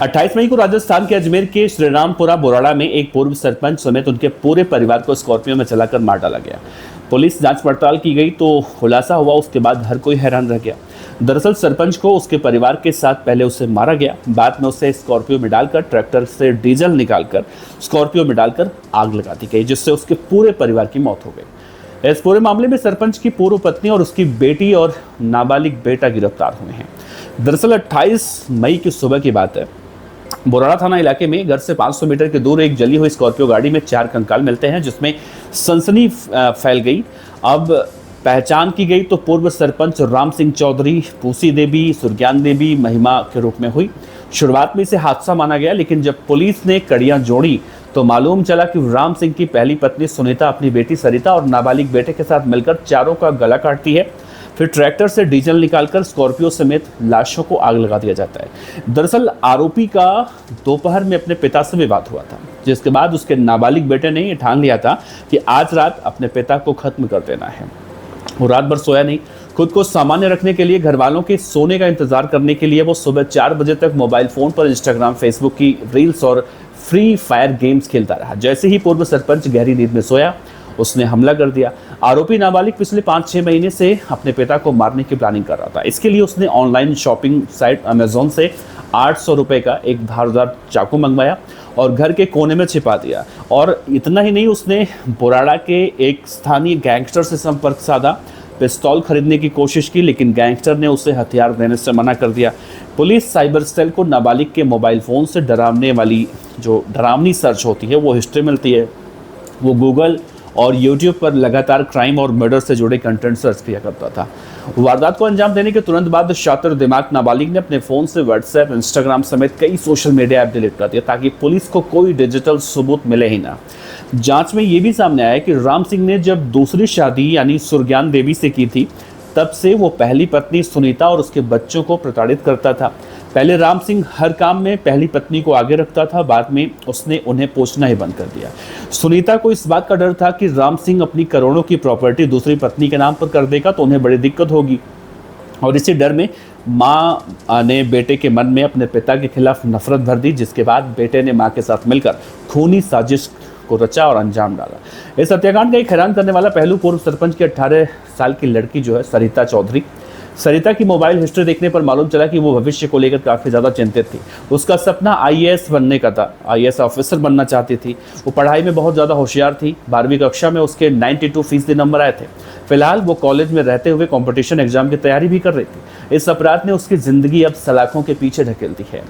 28 मई को राजस्थान के अजमेर के श्रीरामपुरा बोराड़ा में एक पूर्व सरपंच समेत उनके पूरे परिवार को स्कॉर्पियो में चलाकर मार डाला गया। पुलिस जांच पड़ताल की गई तो खुलासा हुआ। उसके बाद हर कोई हैरान रह गया। दरअसल सरपंच को उसके परिवार के साथ पहले उसे मारा गया, बाद में उसे स्कॉर्पियो में डालकर ट्रैक्टर से डीजल निकालकर स्कॉर्पियो में डालकर आग लगा दी गई, जिससे उसके पूरे परिवार की मौत हो गई। इस पूरे मामले में सरपंच की पूर्व पत्नी और उसकी बेटी और नाबालिग बेटा गिरफ्तार हुए हैं। दरअसल 28 मई की सुबह की बात है। बोराड़ा थाना इलाके में घर से 500 मीटर के दूर एक जली हुई स्कॉर्पियो गाड़ी में 4 कंकाल मिलते हैं, जिसमें सनसनी फैल गई। अब पहचान की गई तो पूर्व सरपंच राम सिंह चौधरी, पूसी देवी, सुरज्ञान देवी महिमा के रूप में हुई। शुरुआत में इसे हादसा माना गया, लेकिन जब पुलिस ने कड़ियां जोड़ी तो मालूम चला कि राम सिंह की पहली पत्नी सुनीता अपनी बेटी सरिता और नाबालिग बेटे के साथ मिलकर चारों का गला काटती है। फिर ट्रैक्टर से डीजल निकालकर स्कॉर्पियो समेत लाशों को आग लगा दिया जाता है। दरअसल आरोपी का दोपहर में अपने पिता से विवाद हुआ था, जिसके बाद उसके नाबालिग बेटे ने ये ठान लिया था कि आज रात अपने पिता को खत्म कर देना है। वो रात भर सोया नहीं। खुद को सामान्य रखने के लिए, घर वालों के सोने का इंतजार करने के लिए वो सुबह 4 बजे तक मोबाइल फोन पर इंस्टाग्राम, फेसबुक की रील्स और फ्री फायर गेम्स खेलता रहा। जैसे ही पूर्व सरपंच गहरी नींद में सोया, उसने हमला कर दिया। आरोपी नाबालिग पिछले 5-6 महीने से अपने पिता को मारने की प्लानिंग कर रहा था। इसके लिए उसने ऑनलाइन शॉपिंग साइट अमेजोन से 800 रुपए का एक धारदार चाकू मंगवाया और घर के कोने में छिपा दिया। और इतना ही नहीं, उसने बोराड़ा के एक स्थानीय गैंगस्टर से संपर्क साधा, पिस्तौल खरीदने की कोशिश की, लेकिन गैंगस्टर ने उसे हथियार देने से मना कर दिया। पुलिस साइबर सेल को नाबालिग के मोबाइल फ़ोन से डरावनी सर्च होती है, वो हिस्ट्री मिलती है। वो गूगल और यूट्यूब पर लगातार क्राइम और मर्डर से जुड़े कंटेंट सर्च किया करता था। वारदात को अंजाम देने के तुरंत बाद शातिर दिमाग नाबालिग ने अपने फ़ोन से व्हाट्सएप, इंस्टाग्राम समेत कई सोशल मीडिया ऐप डिलीट कर दिया, ताकि पुलिस को कोई डिजिटल सबूत मिले ही ना। जांच में ये भी सामने आया कि राम सिंह ने जब दूसरी शादी यानी सुरज्ञान देवी से की थी, तब से वो पहली पत्नी सुनीता और उसके बच्चों को प्रताड़ित करता था। पहले राम सिंह हर काम में पहली पत्नी को आगे रखता था, बाद में उसने उन्हें पोछना ही बंद कर दिया। सुनीता को इस बात का डर था कि राम सिंह अपनी करोड़ों की प्रॉपर्टी दूसरी पत्नी के नाम पर कर देगा तो उन्हें बड़ी दिक्कत होगी, और इसी डर में मां ने बेटे के मन में अपने पिता के खिलाफ नफरत भर दी, जिसके बाद बेटे ने मां के साथ मिलकर खूनी साजिश को रचा और अंजाम डाला। इस हत्याकांड का एक हैरान करने वाला पहलू पूर्व सरपंच की 18 साल की लड़की जो है सरिता चौधरी। सरिता की मोबाइल हिस्ट्री देखने पर मालूम चला कि वो भविष्य को लेकर काफ़ी ज़्यादा चिंतित थी। उसका सपना आईएएस बनने का था, आईएएस ऑफिसर बनना चाहती थी। वो पढ़ाई में बहुत ज़्यादा होशियार थी। 12वीं कक्षा में उसके 92% नंबर आए थे। फिलहाल वो कॉलेज में रहते हुए कंपटीशन एग्जाम की तैयारी भी कर रही थी। इस अपराध ने उसकी ज़िंदगी अब सलाखों के पीछे ढकेल दी है।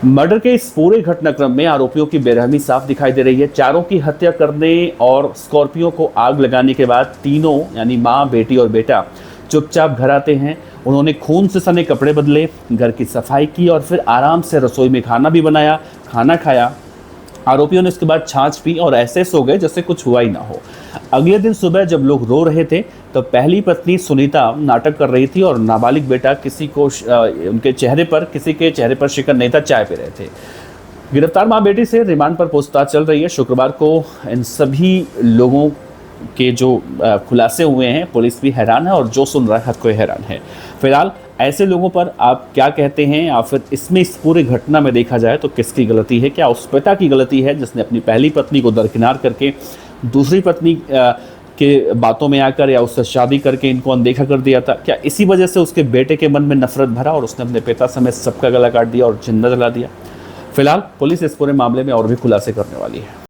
मर्डर के इस पूरे घटनाक्रम में आरोपियों की बेरहमी साफ दिखाई दे रही है। चारों की हत्या करने और स्कॉर्पियो को आग लगाने के बाद तीनों यानी माँ, बेटी और बेटा चुपचाप घर आते हैं। उन्होंने खून से सने कपड़े बदले, घर की सफाई की और फिर आराम से रसोई में खाना भी बनाया, खाना खाया। आरोपियों ने इसके बाद छाछ पी और ऐसे सो गए जैसे कुछ हुआ ही ना हो। अगले दिन सुबह जब लोग रो रहे थे तो पहली पत्नी सुनीता नाटक कर रही थी और नाबालिग बेटा किसी के चेहरे पर शिकन नहीं था, चाय पी रहे थे। गिरफ्तार मां बेटी से रिमांड पर पूछताछ चल रही है। शुक्रवार को इन सभी लोगों के जो खुलासे हुए हैं, पुलिस भी हैरान है और जो सुन रहा है हर कोई हैरान है। फिलहाल ऐसे लोगों पर आप क्या कहते हैं, या फिर इसमें इस पूरे घटना में देखा जाए तो किसकी गलती है? क्या उस पिता की गलती है जिसने अपनी पहली पत्नी को दरकिनार करके दूसरी पत्नी के बातों में आकर या उससे शादी करके इनको अनदेखा कर दिया था? क्या इसी वजह से उसके बेटे के मन में नफरत भरा और उसने अपने पिता समेत सबका गला काट दिया और जिंदा जला दिया? फिलहाल पुलिस इस पूरे मामले में और भी खुलासे करने वाली है।